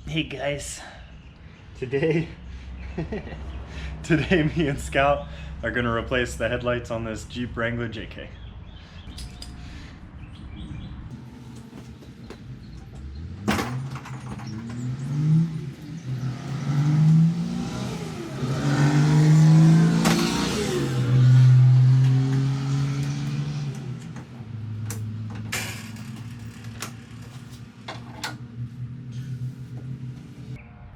Hey guys, today today me and Scout are gonna replace the headlights on this Jeep Wrangler JK.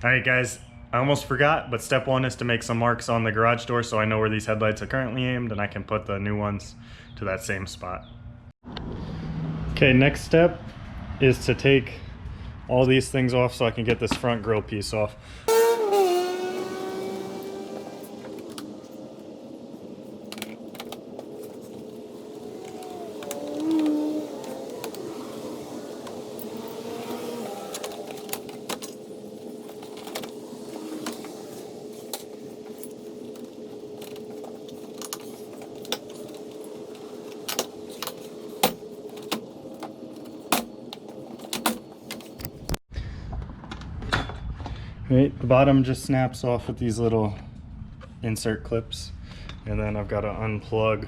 Alright guys, I almost forgot, but step one is to make some marks on the garage door so I know where these headlights are currently aimed and I can put the new ones to that same spot. Okay, next step is to take all these things off so I can get this front grille piece off. Right, the bottom just snaps off with these little insert clips, and then I've got to unplug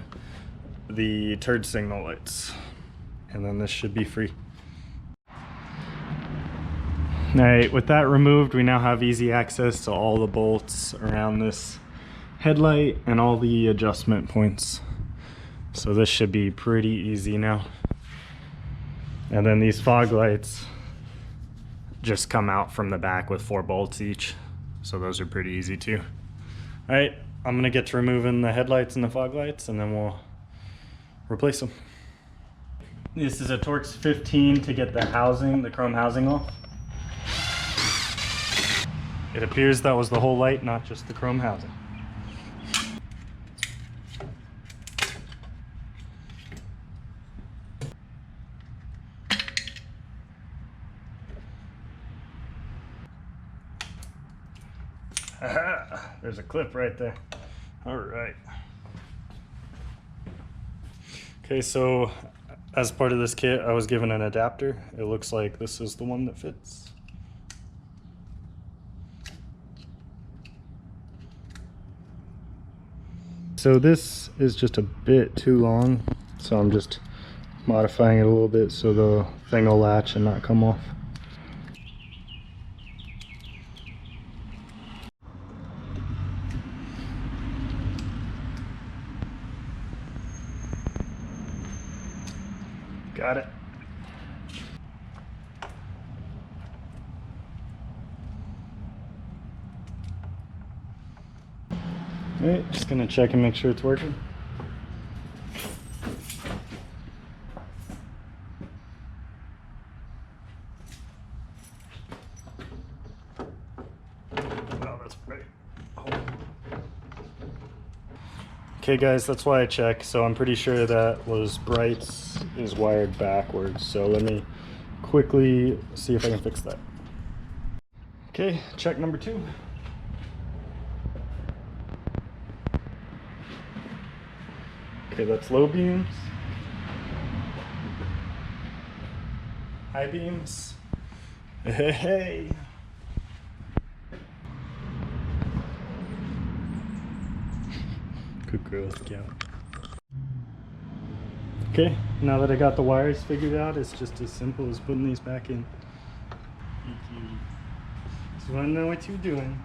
the turd signal lights, and then this should be free. Alright, with that removed, we now have easy access to all the bolts around this headlight and all the adjustment points. So this should be pretty easy now. And then these fog lights just come out from the back with 4 bolts each, so those are pretty easy too. All right, I'm gonna get to removing the headlights and the fog lights, and then we'll replace them. This is a Torx 15 to get the housing, the chrome housing off. It appears that was the whole light, not just the chrome housing. Aha, there's a clip right there. All right. Okay, so as part of this kit, I was given an adapter. It looks like this is the one that fits. So this is just a bit too long, so I'm just modifying it a little bit so the thing will latch and not come off. Got it. All right, just gonna check and make sure it's working. Oh, that's bright. Oh. Okay guys, that's why I check. So I'm pretty sure that was brights is wired backwards. So let me quickly see if I can fix that. Okay, check number 2. Okay, that's low beams. High beams. Hey. Good girl, Scout. Okay, now that I got the wires figured out, it's just as simple as putting these back in. Just want to know what you're doing.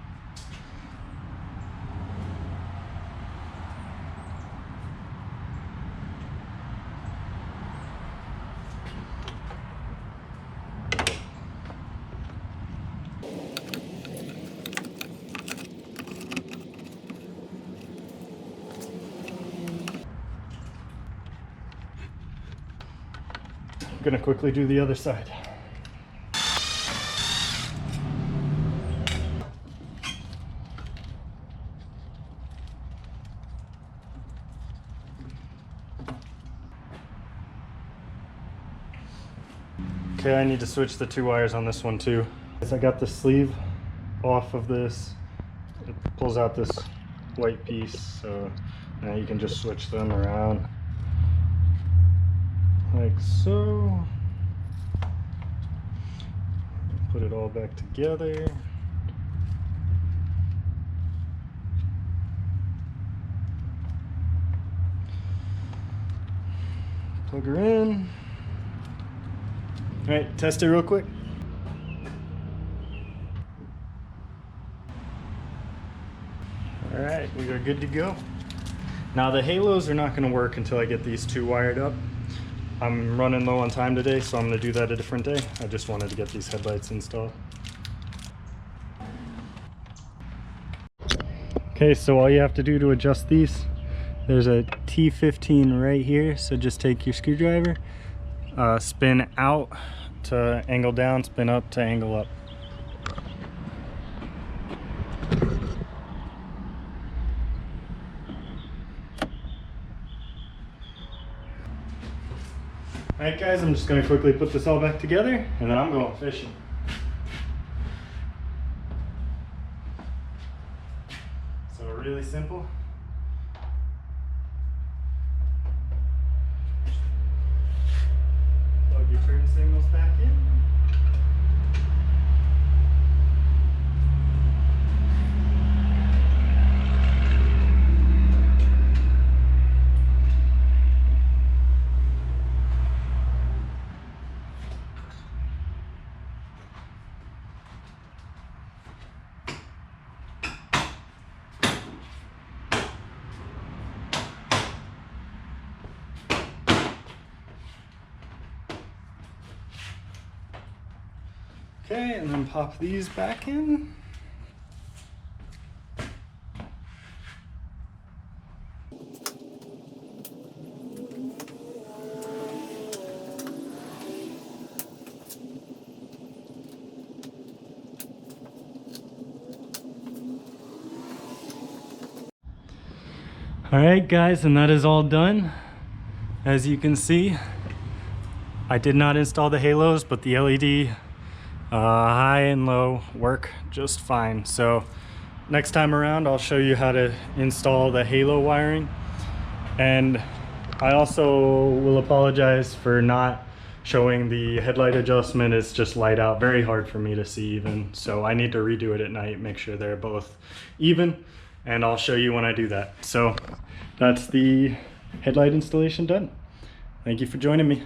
I'm gonna quickly do the other side. Okay, I need to switch the 2 wires on this one too. As I got the sleeve off of this, it pulls out this white piece, so now you can just switch them around like so. Put it all back together. Plug her in. All right, test it real quick. All right, we are good to go. Now the halos are not gonna work until I get these two wired up. I'm running low on time today, so I'm gonna do that a different day. I just wanted to get these headlights installed. Okay, so all you have to do to adjust these, there's a T15 right here, so just take your screwdriver, spin out to angle down, spin up to angle up. Alright guys, I'm just going to quickly put this all back together, and then I'm going fishing. So really simple. Plug your turn signals back in. Okay, and then pop these back in. All right guys, and that is all done. As you can see, I did not install the halos, but the LED high and low work just fine. So next time around, I'll show you how to install the halo wiring. And I also will apologize for not showing the headlight adjustment. It's just light out, very hard for me to see even. So I need to redo it at night, make sure they're both even, and I'll show you when I do that. So that's the headlight installation done. Thank you for joining me.